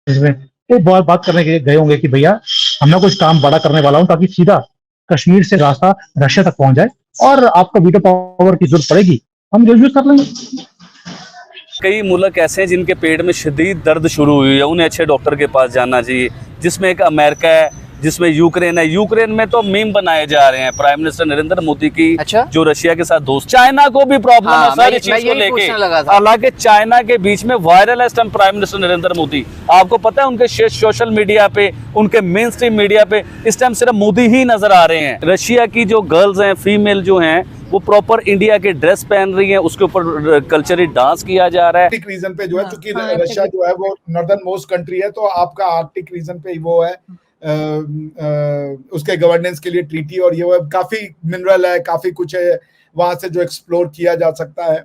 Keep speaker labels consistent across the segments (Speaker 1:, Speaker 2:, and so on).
Speaker 1: इसमें वो बहुत बात करने के लिए गए होंगे कि भैया हम ना कुछ काम बड़ा करने वाला हूँ ताकि सीधा कश्मीर से रास्ता रशिया तक पहुंच जाए और आपको वीटो पावर की जरूरत पड़ेगी हम जो यूज कर लेंगे।
Speaker 2: कई मुल्क ऐसे हैं जिनके पेट में शदीद दर्द शुरू हुई है, उन्हें अच्छे डॉक्टर के पास जाना चाहिए, जिसमें एक अमेरिका है, जिसमें यूक्रेन है। यूक्रेन में तो मीम बनाए जा रहे हैं प्राइम मिनिस्टर नरेंद्र मोदी की,
Speaker 3: अच्छा? जो
Speaker 2: रशिया के साथ दोस्त, चाइना को भी प्रॉब्लम है सारी चीज को लेके। हालांकि चाइना के बीच में वायरल है इस time prime minister Narendra Modi. आपको पता है उनके सोशल मीडिया पे, उनके मेन स्ट्रीम मीडिया पे इस टाइम सिर्फ मोदी ही नजर आ रहे हैं। रशिया की जो गर्ल्स हैं, फीमेल जो हैं, वो प्रॉपर इंडिया के ड्रेस पहन रही है, उसके ऊपर कल्चरली डांस किया जा रहा है।
Speaker 4: आर्कटिक रीजन पे जो है, क्योंकि रशिया जो है वो नॉर्दर्न मोस्ट कंट्री है, तो आपका आर्कटिक रीजन पे वो है, उसके गवर्नेंस के लिए ट्रीटी और ये वो काफी मिनरल है, काफी कुछ है वहां से जो एक्सप्लोर किया जा सकता है।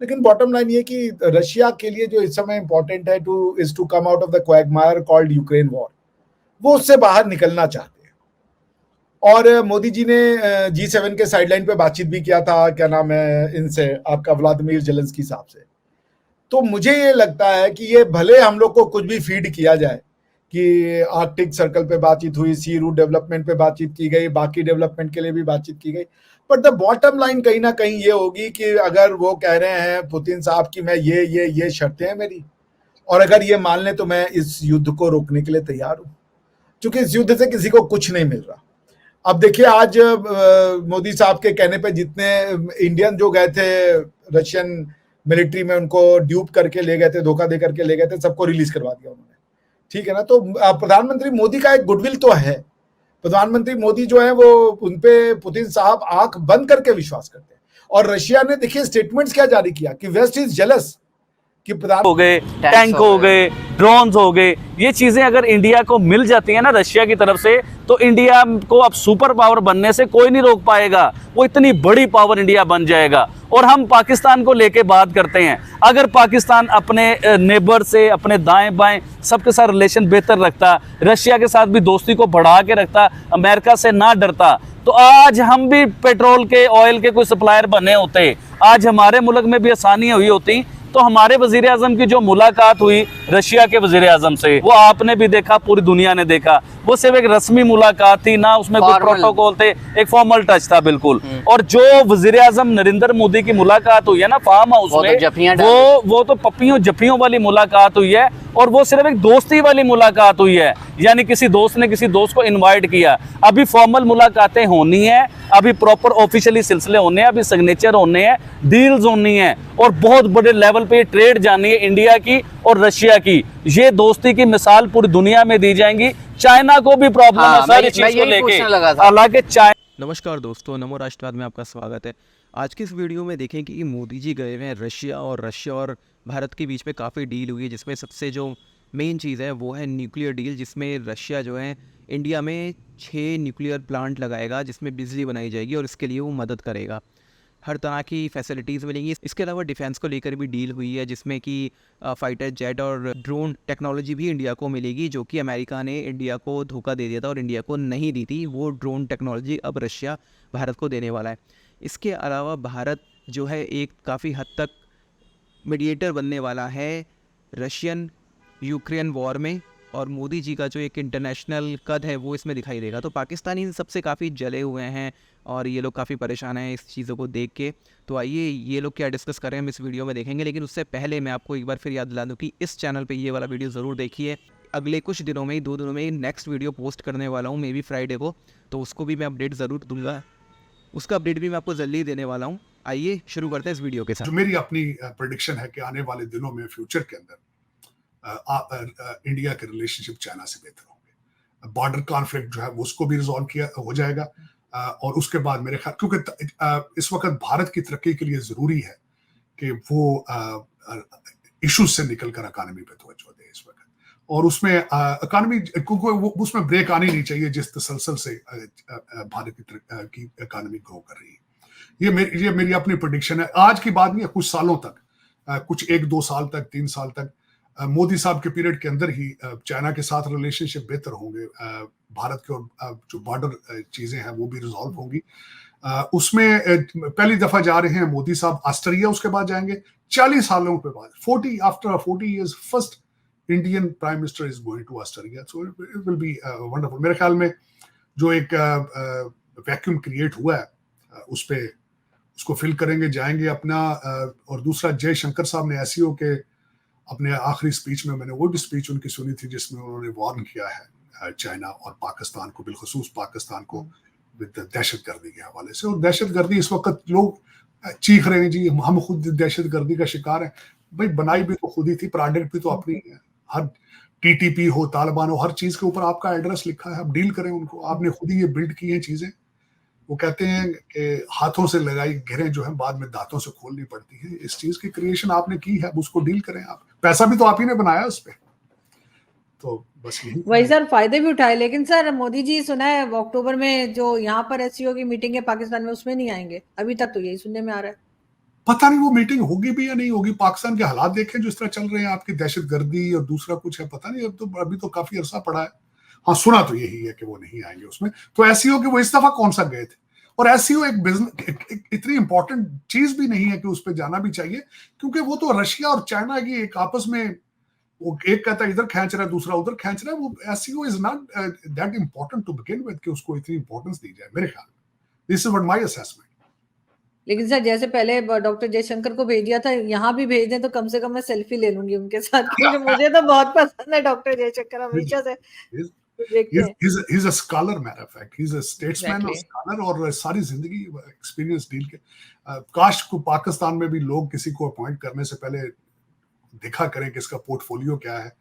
Speaker 4: लेकिन बॉटम लाइन ये कि रशिया के लिए जो इस समय इंपॉर्टेंट है to come out of the quagmire called Ukraine war, वो उससे बाहर निकलना चाहते हैं। और मोदी जी ने G7 के साइडलाइन पे बातचीत भी किया था, क्या नाम है इनसे, आपका व्लादिमीर जेलेंस्की साहब से। तो मुझे ये लगता है कि ये भले हम लोग को कुछ भी फीड किया जाए कि आर्कटिक सर्कल पे बातचीत हुई, सी रूट डेवलपमेंट पे बातचीत की गई, बाकी डेवलपमेंट के लिए भी बातचीत की गई, बट द बॉटम लाइन कहीं ना कहीं ये होगी कि अगर वो कह रहे हैं पुतिन साहब की मैं ये शर्तें हैं मेरी, और अगर ये मान लें तो मैं इस युद्ध को रोकने के लिए तैयार हूं, क्योंकि इस युद्ध से किसी को कुछ नहीं मिल रहा। अब देखिए आज मोदी साहब के कहने पे जितने इंडियन जो गए थे रशियन मिलिट्री में, उनको ड्यूप करके ले गए थे, धोखा दे करके ले गए थे, सबको रिलीज करवा दिया उन्होंने, ठीक है ना। तो प्रधानमंत्री मोदी का एक गुडविल तो है, प्रधानमंत्री मोदी जो है वो उनपे पुतिन साहब आंख बंद करके विश्वास करते हैं। और रशिया ने देखिए स्टेटमेंट्स क्या जारी किया कि वेस्ट इज जेलस, कि
Speaker 2: हो गए, टैंक हो गए, ड्रोन्स हो गए, ये चीजें अगर इंडिया को मिल जाती है ना रशिया की तरफ से, तो इंडिया को अब सुपर पावर बनने से कोई नहीं रोक पाएगा। वो इतनी बड़ी पावर इंडिया बन जाएगा। और हम पाकिस्तान को लेके बात करते हैं, अगर पाकिस्तान अपने नेबर से, अपने दाएं बाएं सबके साथ रिलेशन बेहतर रखता, रशिया के साथ भी दोस्ती को बढ़ा के रखता, अमेरिका से ना डरता, तो आज हम भी पेट्रोल के, ऑयल के कोई सप्लायर बने होते, आज हमारे मुल्क में भी आसानी हुई होती। तो हमारे वजीर आजम की जो मुलाकात हुई रशिया के वजीर आजम से, वो आपने भी देखा, पूरी दुनिया ने देखा, वो सिर्फ एक रस्मी मुलाकात थी ना, उसमें कोई प्रोटोकॉल थे, एक फॉर्मल टच था बिल्कुल। और जो वजीर आजम नरेंद्र मोदी की मुलाकात हुई है ना फार्म हाउस में, वो तो पप्पियों जप्पियों वाली मुलाकात हुई है, और वो सिर्फ एक दोस्ती वाली मुलाकात हुई है, यानी किसी दोस्त ने किसी दोस्त को इन्वाइट किया। अभी फॉर्मल मुलाकातें होनी है, अभी प्रॉपर ऑफिशियली सिलसिले होने हैं, अभी सिग्नेचर होने हैं, डील्स होनी है, और बहुत बड़े लेवल पे ट्रेड जानी है इंडिया की और रशिया की। ये दोस्ती की मिसाल पूरी दुनिया में दी जाएंगी। चाइना को भी प्रॉब्लम है सारी चीज को लेके, हालांकि
Speaker 5: नमस्कार दोस्तों, नमो राष्ट्रवाद में आपका स्वागत है। आज की इस वीडियो में देखें कि मोदी जी गए हुए हैं रशिया और भारत के बीच में काफ़ी डील हुई है, जिसमें सबसे जो मेन चीज़ है वो है न्यूक्लियर डील, जिसमें रशिया जो है इंडिया में 6 न्यूक्लियर प्लांट लगाएगा, जिसमें बिजली बनाई जाएगी और इसके लिए वो मदद करेगा, हर तरह की फैसिलिटीज़ मिलेंगी। इसके अलावा डिफेंस को लेकर भी डील हुई है, जिसमें कि फाइटर जेट और ड्रोन टेक्नोलॉजी भी इंडिया को मिलेगी, जो कि अमेरिका ने इंडिया को धोखा दे दिया था और इंडिया को नहीं दी थी। वो ड्रोन टेक्नोलॉजी अब रशिया भारत को देने वाला है। इसके अलावा भारत जो है एक काफ़ी हद तक मीडिएटर बनने वाला है रशियन यूक्रेन वॉर में, और मोदी जी का जो एक इंटरनेशनल कद है वो इसमें दिखाई देगा। तो पाकिस्तानी इन सबसे काफ़ी जले हुए हैं और ये लोग काफ़ी परेशान हैं इस चीज़ों को देख के। तो आइए ये लोग क्या डिस्कस करें हम इस वीडियो में देखेंगे, लेकिन उससे पहले मैं आपको एक बार फिर याद दिला दूँ कि इस चैनल पे ये वाला वीडियो ज़रूर देखिए। अगले कुछ दिनों में, 2 दिनों में नेक्स्ट वीडियो पोस्ट करने वाला हूँ, मे बी फ्राइडे को, तो उसको भी मैं अपडेट ज़रूर दूँगा, उसका अपडेट भी मैं आपको जल्दी देने वाला हूँ। आइए शुरू करते हैं इस वीडियो के साथ।
Speaker 6: जो मेरी अपनी प्रेडिक्शन है कि आने वाले दिनों में, फ्यूचर के अंदर इंडिया के रिलेशनशिप चाइना से बेहतर होंगे। बॉर्डर कॉन्फ्लिक्ट जो है उसको भी रिजॉल्व किया हो जाएगा, और उसके बाद मेरे ख्याल, क्योंकि इस वक्त भारत की तरक्की के लिए जरूरी है कि वो इश्यूज से निकलकर इकानमी पे तवज्जो दे इस वक्त, और उसमें इकानमी, क्योंकि उसमें ब्रेक आनी नहीं चाहिए जिस तसलसल से भारत की इकानमी ग्रो कर रही है। ये मेरी अपनी प्रेडिक्शन है। आज की बात नहीं है, कुछ सालों तक, कुछ 1-2 साल तक, 3 साल तक, मोदी साहब के पीरियड के अंदर ही चाइना के साथ रिलेशनशिप बेहतर होंगे, भारत के और जो बॉर्डर चीजें हैं वो भी रिजॉल्व होंगी। उसमें पहली दफा जा रहे हैं मोदी साहब ऑस्ट्रेलिया, उसके बाद जाएंगे 40 सालों के बाद, 40 years first Indian prime minister is going to Australia, so it will be wonderful. मेरे ख्याल में जो एक वैक्यूम क्रिएट हुआ है उस पे उसको फिल करेंगे, जाएंगे अपना। और दूसरा, जयशंकर साहब ने एससीओ के अपने आखिरी स्पीच में, मैंने वो भी स्पीच उनकी सुनी थी जिसमें उन्होंने वार्न किया है चाइना और पाकिस्तान को, बिलखसूस पाकिस्तान को, विद दहशतगर्दी के हवाले से। और दहशतगर्दी इस वक्त लोग चीख रहे हैं जी हम खुद दहशतगर्दी का शिकार हैं। भाई बनाई भी तो खुद ही थी, प्रोडक्ट भी तो अपनी है। हर टीटीपी हो, तालिबान हो, हर चीज के ऊपर आपका एड्रेस लिखा है, आप डील करें उनको। आपने खुद ही ये बिल्ड की हैं चीजें। वो कहते हैं कि हाथों से लगाई घेरें जो है बाद में दांतों से खोलनी पड़ती है। इस चीज की क्रिएशन आपने की है, उसको डील करें। आप पैसा भी तो आप ही ने बनाया उस पे, तो बस यही
Speaker 3: वही सर, फायदे भी उठाए। लेकिन सर मोदी जी सुना है अक्टूबर में जो यहाँ पर एससीओ की मीटिंग है पाकिस्तान में, उसमें नहीं आएंगे। अभी तक तो यही सुनने में आ रहा है।
Speaker 6: पता नहीं वो मीटिंग होगी भी या नहीं होगी। पाकिस्तान के हालात देखें जो इस तरह चल रहे हैं, आपकी दहशतगर्दी और दूसरा कुछ है, पता नहीं। अभी तो काफी अरसा पड़ा है। हाँ, सुना तो यही है कि वो नहीं आएंगे उसमें। तो एससीओ के वो इस दफा कौन सा गए थे? और एससीओ एक बिजनेस इतनी इंपॉर्टेंट चीज भी नहीं है कि उस पर जाना भी चाहिए, क्योंकि वो तो रशिया और चाइना की एक आपस में, वो एक कहता है इधर खींच रहा है, दूसरा उधर खींच रहा है। वो SCO is not that important to begin with कि उसको इतनी इंपॉर्टेंस दी जाए, मेरे ख्याल में। This is what my assessment.
Speaker 3: लेकिन सर जैसे पहले डॉक्टर जयशंकर को भेज दिया था, यहाँ भी भेज दें तो कम से कम मैं सेल्फी ले लूंगी उनके साथ, क्योंकि मुझे तो बहुत पसंद है डॉक्टर जयशंकर, हमेशा से देखते हैं।
Speaker 6: He's a scholar, matter of fact. He's a statesman और
Speaker 3: Exactly.
Speaker 6: scholar, और सारी जिंदगी एक्सपीरियंस डील के। काश को पाकिस्तान में भी लोग किसी को अपॉइंट करने से पहले देखा करें कि इसका पोर्टफोलियो क्या है।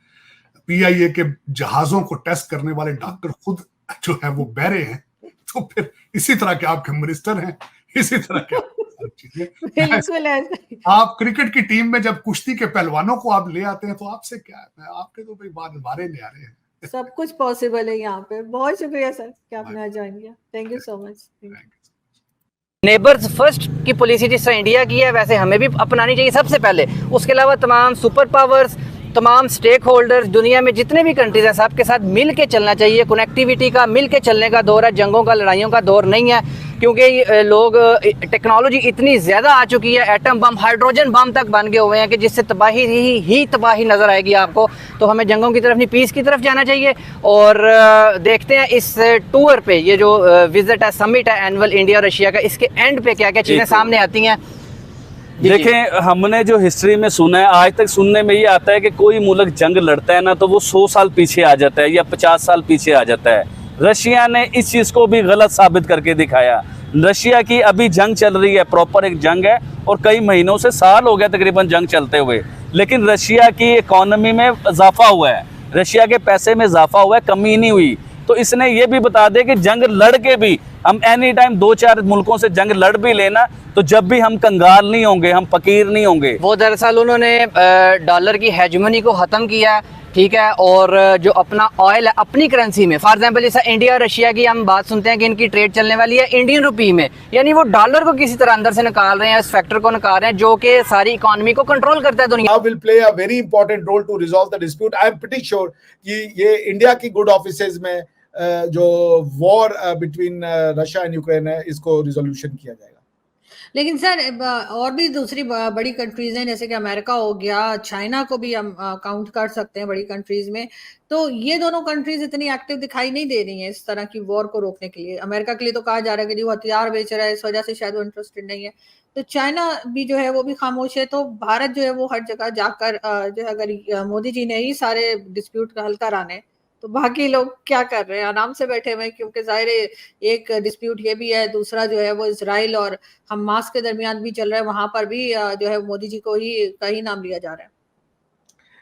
Speaker 6: पीआईए के जहाजों को टेस्ट करने वाले डॉक्टर खुद जो है वो बहरे हैं, तो फिर इसी तरह के आपके मिनिस्टर हैं, इसी तरह के
Speaker 3: बिल्कुल ऐसा ही।
Speaker 6: आप क्रिकेट की टीम में जब कुश्ती के पहलवानों को आप ले आते हैं तो आपसे क्या है? आपके तो भाई बारे नहीं आ रहे हैं।
Speaker 3: सब कुछ पॉसिबल है यहाँ पे। बहुत शुक्रिया सर कि आपने आज ज्वाइन किया। Thank you so much.
Speaker 7: Neighbours first की पॉलिसी जिस तरह इंडिया की है वैसे हमें भी अपनानी चाहिए सबसे पहले। उसके अलावा तमाम सुपर पावर्स, तमाम स्टेक होल्डर्स, दुनिया में जितने भी कंट्रीज हैं सबके साथ मिल के चलना चाहिए। कनेक्टिविटी का, मिल के चलने का दौर है, जंगों का, लड़ाइयों का दौर नहीं है। क्योंकि लोग, टेक्नोलॉजी इतनी ज़्यादा आ चुकी है, एटम बम, हाइड्रोजन बम तक बन गए हुए हैं कि जिससे तबाही ही तबाही नज़र आएगी आपको। तो हमें जंगों की तरफ नहीं, पीस की तरफ जाना चाहिए। और देखते हैं इस टूर पे, ये जो विजिट है, समिट है एनुअल इंडिया रशिया का, इसके एंड पे क्या क्या चीज़ें सामने आती हैं।
Speaker 2: देखें, हमने जो हिस्ट्री में सुना है, आज तक सुनने में ये आता है कि कोई मुल्क जंग लड़ता है ना तो वो 100 साल पीछे आ जाता है या 50 साल पीछे आ जाता है। रशिया ने इस चीज़ को भी गलत साबित करके दिखाया। रशिया की अभी जंग चल रही है, प्रॉपर एक जंग है, और कई महीनों से, साल हो गया तकरीबन जंग चलते हुए। लेकिन रशिया की इकॉनमी में इजाफा हुआ है, रशिया के पैसे में इजाफा हुआ है, कमी नहीं हुई। तो इसने ये भी बता दे कि जंग लड़ के भी हम एनी टाइम 2-4 मुल्कों से जंग लड़ भी लेना तो जब भी हम कंगाल नहीं होंगे, हम फकीर नहीं होंगे।
Speaker 7: वो दरअसल उन्होंने डॉलर की हेजमनी को ख़त्म किया, ठीक है। और जो अपना ऑयल है अपनी करेंसी में, फॉर एग्जांपल जैसा इंडिया रशिया की हम बात सुनते हैं कि इनकी ट्रेड चलने वाली है इंडियन रुपी में, यानी वो डॉलर को किसी तरह अंदर से निकाल रहे हैं, इस फैक्टर को निकाल रहे हैं जो कि सारी इकोनॉमी को कंट्रोल करता है दुनिया।
Speaker 4: will play a very important role to resolve the dispute. I am pretty sure कि ये इंडिया की गुड ऑफिसेज में जो war between Russia and Ukraine है, इसको रिजोल्यूशन किया जाएगा।
Speaker 3: लेकिन सर और भी दूसरी बड़ी कंट्रीज हैं, जैसे कि अमेरिका हो गया, चाइना को भी हम काउंट कर सकते हैं बड़ी कंट्रीज में। तो ये दोनों कंट्रीज इतनी एक्टिव दिखाई नहीं दे रही हैं इस तरह की वॉर को रोकने के लिए। अमेरिका के लिए तो कहा जा रहा है कि वो हथियार बेच रहा है, इस वजह से शायद वो इंटरेस्टेड नहीं है। तो चाइना भी जो है वो भी खामोश है। तो भारत जो है वो हर जगह जाकर जो है, अगर मोदी जी ने ही सारे डिस्प्यूट का हल कराने, तो बाकी लोग क्या कर रहे हैं? आराम से बैठे हुए, क्योंकि जाहिर है एक डिस्प्यूट ये भी है, दूसरा जो है वो इजराइल और हमास के दरमियान भी चल रहा है, वहां पर भी जो है मोदी जी को ही का ही नाम लिया जा रहा है।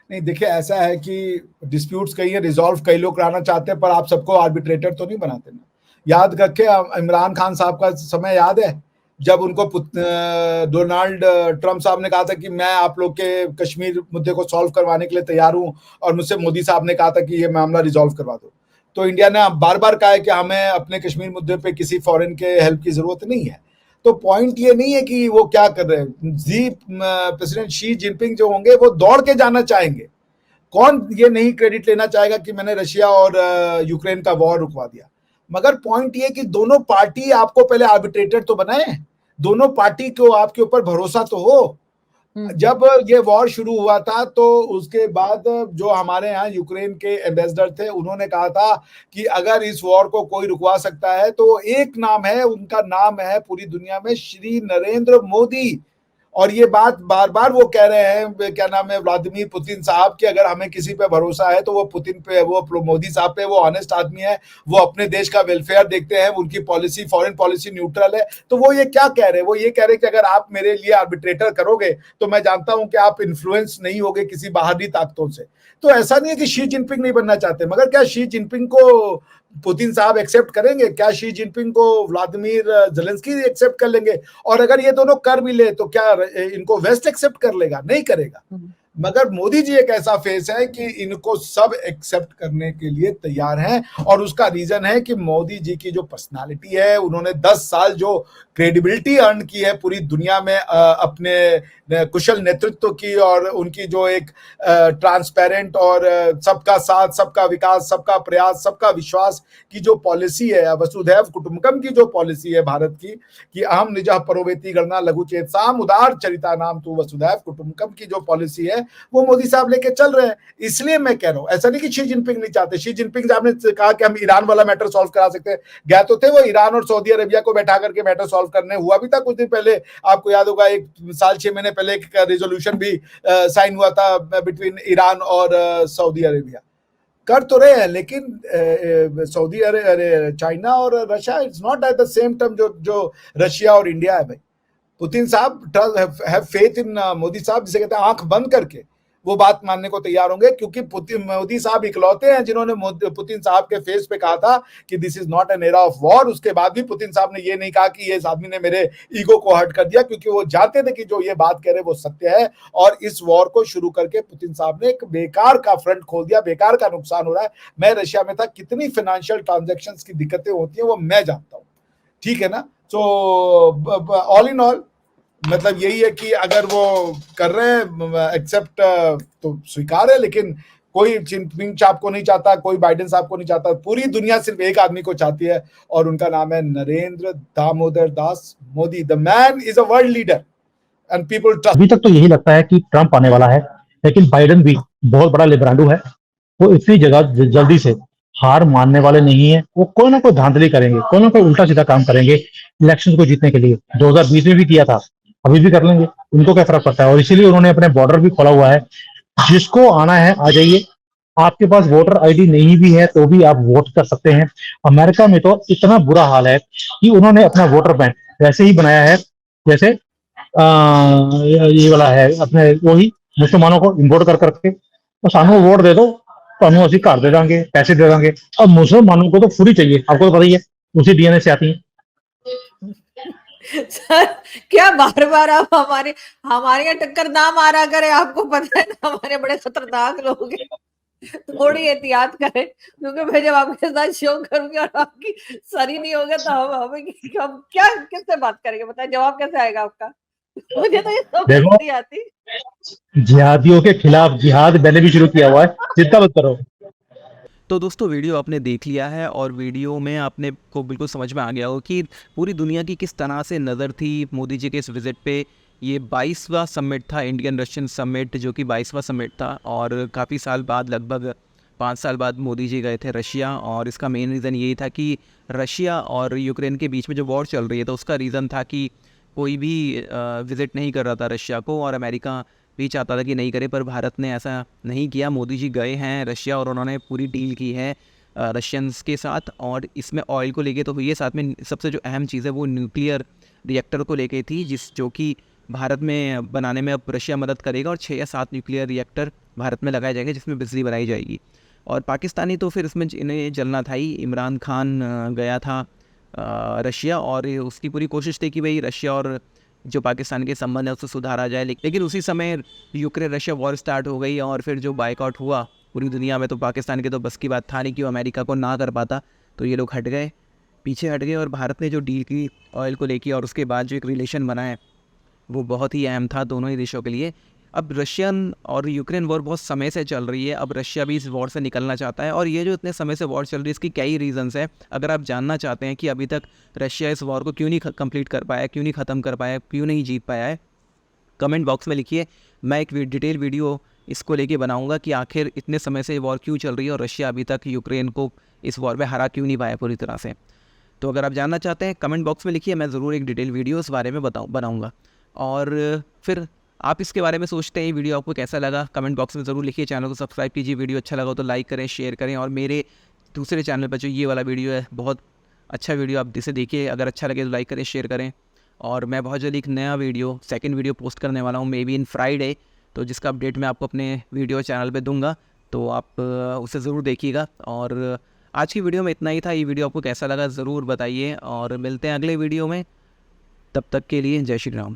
Speaker 4: नहीं, देखिए, ऐसा है कि डिस्प्यूट्स कई है, रिजॉल्व कई लोग कराना चाहते हैं, पर आप सबको आर्बिट्रेटर तो नहीं बनाते ना। याद रखें, इमरान खान साहब का समय याद है जब उनको डोनाल्ड ट्रम्प साहब ने कहा था कि मैं आप लोग के कश्मीर मुद्दे को सॉल्व करवाने के लिए तैयार हूं, और मुझसे मोदी साहब ने कहा था कि ये मामला रिजॉल्व करवा दो। तो इंडिया ने बार बार कहा है कि हमें अपने कश्मीर मुद्दे पे किसी फॉरेन के हेल्प की जरूरत नहीं है। तो पॉइंट ये नहीं है कि वो क्या कर रहे हैं। प्रेसिडेंट शी जिनपिंग जो होंगे वो दौड़ के जाना चाहेंगे। कौन ये नहीं क्रेडिट लेना चाहेगा कि मैंने रशिया और यूक्रेन का वॉर रुकवा दिया। मगर पॉइंट ये कि दोनों पार्टी आपको पहले आर्बिट्रेटर तो बनाए, दोनों पार्टी को आपके ऊपर भरोसा तो हो। जब ये वॉर शुरू हुआ था तो उसके बाद जो हमारे यहाँ यूक्रेन के एम्बेसडर थे उन्होंने कहा था कि अगर इस वॉर को कोई रुकवा सकता है तो एक नाम है, उनका नाम है पूरी दुनिया में श्री नरेंद्र मोदी। और ये बात बार बार वो कह रहे हैं, क्या नाम है, व्लादिमीर पुतिन साहब, कि अगर हमें किसी पे भरोसा है तो वो पुतिन पे, वो मोदी साहब पे। वो ऑनेस्ट आदमी है, वो अपने देश का वेलफेयर देखते हैं, उनकी पॉलिसी, फॉरेन पॉलिसी न्यूट्रल है। तो वो ये क्या कह रहे हैं, वो ये कह रहे हैं कि अगर आप मेरे लिए आर्बिट्रेटर करोगे तो मैं जानता हूं कि आप इन्फ्लुएंस नहीं होगे किसी बाहरी ताकतों से। तो ऐसा नहीं है कि शी जिनपिंग नहीं बनना चाहते, मगर क्या शी जिनपिंग को पुतिन साहब एक्सेप्ट करेंगे? क्या शी जिनपिंग को व्लादिमीर जेलेंस्की एक्सेप्ट कर लेंगे? और अगर ये दोनों कर भी ले तो क्या इनको वेस्ट एक्सेप्ट कर लेगा? नहीं करेगा। मगर मोदी जी एक ऐसा फेस है कि इनको सब एक्सेप्ट करने के लिए तैयार हैं। और उसका रीजन है कि मोदी जी की जो पर्सनालिटी है, उन्होंने 10 साल जो क्रेडिबिलिटी अर्न की है पूरी दुनिया में अपने कुशल नेतृत्व की, और उनकी जो एक ट्रांसपेरेंट और सबका साथ, सबका विकास, सबका प्रयास, सबका विश्वास की जो पॉलिसी है, वसुधैव कुटुंबकम की जो पॉलिसी है भारत की, कि अहम निजः परोवेति गणना लघु चेतसाम उदार चरिता नाम तू वसुधैव कुटुंबकम की जो पॉलिसी है वो मोदी साहब लेके चल रहे हैं। इसलिए मैं कह रहा हूं, ऐसा नहीं कि शी जिनपिंग नहीं चाहते। शी जिनपिंग साहब ने कहा कि हम ईरान वाला मैटर सॉल्व करा सकते हैं, गए तो थे वो ईरान और सऊदी अरेबिया को बैठा करके मैटर सॉल्व करने। हुआ भी था कुछ दिन पहले, आपको याद होगा 1 साल 6 महीने पहले एक रेजोल्यूशन भी साइन हुआ था बिटवीन ईरान और सऊदी अरेबिया। कर तो रहे हैं, लेकिन सऊदी अरे चाइना और Russia, it's not at the same term जो रशिया और इंडिया है भाई। पुतिन साहब हैव फेथ इन मोदी साहब, जिसे कहते हैं आंख बंद करके वो बात मानने को तैयार होंगे, क्योंकि मोदी साहब इकलौते हैं जिन्होंने पुतिन साहब के फेस पे कहा था कि this is not an era of war. उसके बाद भी पुतिन साहब ने ये नहीं कहा कि ये आदमी ने मेरे ईगो को हर्ट कर दिया, क्योंकि वो जानते थे कि जो ये बात कह रहे वो सत्य है। और इस वॉर को शुरू करके पुतिन साहब ने एक बेकार का फ्रंट खोल दिया, बेकार का नुकसान हो रहा है। मैं रशिया में था, कितनी फाइनेंशियल ट्रांजेक्शंस की दिक्कतें होती हैं वो मैं जानता हूँ, ठीक है ना। सो ऑल इन ऑल मतलब यही है कि अगर वो कर रहे हैं एक्सेप्ट तो स्वीकार है, लेकिन कोई जिनपिंग साहब को नहीं चाहता, कोई बाइडेन साहब को नहीं चाहता। पूरी दुनिया सिर्फ एक आदमी को चाहती है और उनका नाम है Narendra Damodar Das Modi. The man is a world leader and people trust.
Speaker 1: अभी तक तो यही लगता है कि ट्रंप आने वाला है, लेकिन बाइडेन भी बहुत बड़ा लिबरांडो है। वो इतनी जगह जल्दी से हार मानने वाले नहीं है। वो कोई ना कोई धांधली करेंगे, कोई ना कोई उल्टा सीधा काम करेंगे इलेक्शन को जीतने के लिए। 2020 में भी किया था, अभी भी कर लेंगे, उनको क्या फर्क पड़ता है। और इसीलिए उन्होंने अपने बॉर्डर भी खोला हुआ है, जिसको आना है आ जाइए। आपके पास वोटर आईडी नहीं भी है तो भी आप वोट कर सकते हैं। अमेरिका में तो इतना बुरा हाल है कि उन्होंने अपना वोटर बैंक वैसे ही बनाया है जैसे ये वाला है, अपने वही मुसलमानों को इम्पोर्ट कर करके तो सानू वोट दे दो, ਤੁਹਾਨੂੰ ਅਸੀਂ घर दे देंगे, पैसे दे देंगे। अब मुसलमानों को तो फ्री चाहिए, आपको तो पता ही है, उसी डीएनए से आती है।
Speaker 3: सर क्या बार बार आप हमारे हमारे यहाँ टक्कर ना मारा करें, आपको पता है ना हमारे बड़े खतरनाक लोग हैं, थोड़ी एहतियात करें, क्योंकि मैं जब आपके साथ शो करूंगी और आपकी सरी नहीं होगा तो हम क्या किससे बात करेंगे, बताए जवाब कैसे आएगा आपका? मुझे तो ये समझ नहीं आती।
Speaker 1: जिहादियों के खिलाफ जिहाद मैंने भी शुरू किया हुआ है, चिंता मत करो।
Speaker 5: तो दोस्तों वीडियो आपने देख लिया है और वीडियो में आपने को बिल्कुल समझ में आ गया हो कि पूरी दुनिया की किस तरह से नज़र थी मोदी जी के इस विज़िट पे। ये 22वां समिट था, इंडियन रशियन समिट, जो कि 22वां समिट था और काफ़ी साल बाद, लगभग 5 साल बाद मोदी जी गए थे रशिया। और इसका मेन रीज़न यही था कि रशिया और यूक्रेन के बीच में जो वॉर चल रही है तो उसका रीज़न था कि कोई भी विज़िट नहीं कर रहा था रशिया को, और अमेरिका भी चाहता था कि नहीं करे, पर भारत ने ऐसा नहीं किया। मोदी जी गए हैं रशिया और उन्होंने पूरी डील की है रशियंस के साथ। और इसमें ऑयल को लेके तो हुई है, साथ में सबसे जो अहम चीज़ है वो न्यूक्लियर रिएक्टर को लेके थी, जो कि भारत में बनाने में अब रशिया मदद करेगा। और 6 या 7 न्यूक्लियर रिएक्टर भारत में लगाए जाएंगे जिसमें बिजली बनाई जाएगी। और पाकिस्तानी तो फिर इसमें इन्हें जलना था ही। इमरान खान गया था रशिया और उसकी पूरी कोशिश थी कि भाई रशिया और जो पाकिस्तान के संबंध है उससे सुधार आ जाए। लेकिन उसी समय यूक्रेन रशिया वॉर स्टार्ट हो गई और फिर जो बाइकआउट हुआ पूरी दुनिया में, तो पाकिस्तान के तो बस की बात था नहीं कि वो अमेरिका को ना कर पाता, तो ये लोग हट गए, पीछे हट गए। और भारत ने जो डील की ऑयल को लेके और उसके बाद जो एक रिलेशन बना है वो बहुत ही अहम था दोनों ही देशों के लिए। अब रशियन और यूक्रेन वॉर बहुत समय से चल रही है, अब रशिया भी इस वॉर से निकलना चाहता है। और ये जो इतने समय से वॉर चल रही है इसकी कई रीजंस है। अगर आप जानना चाहते हैं कि अभी तक रशिया इस वॉर को क्यों नहीं कंप्लीट कर पाया, क्यों नहीं ख़त्म कर पाया, क्यों नहीं जीत पाया है, कमेंट बॉक्स में लिखिए। मैं एक डिटेल वीडियो इसको लेके बनाऊंगा कि आखिर इतने समय से वॉर क्यों चल रही है और रशिया अभी तक यूक्रेन को इस वॉर में हरा क्यों नहीं पाया पूरी तरह से। तो अगर आप जानना चाहते हैं कमेंट बॉक्स में लिखिए, मैं ज़रूर एक डिटेल वीडियो इस बारे में बनाऊंगा। और फिर आप इसके बारे में सोचते हैं ये वीडियो आपको कैसा लगा, कमेंट बॉक्स में ज़रूर लिखिए। चैनल को सब्सक्राइब कीजिए, वीडियो अच्छा लगा तो लाइक करें, शेयर करें। और मेरे दूसरे चैनल पर जो ये वाला वीडियो है, बहुत अच्छा वीडियो, आप इसे देखिए, अगर अच्छा लगे तो लाइक करें, शेयर करें। और मैं बहुत जल्दी एक नया वीडियो, सेकंड वीडियो पोस्ट करने वाला हूँ, मे बी इन फ्राइडे, तो जिसका अपडेट मैं आपको अपने वीडियो चैनल पे दूंगा, तो आप उसे ज़रूर देखिएगा। और आज की वीडियो में इतना ही था। ये वीडियो आपको कैसा लगा ज़रूर बताइए और मिलते हैं अगले वीडियो में। तब तक के लिए जय श्री राम।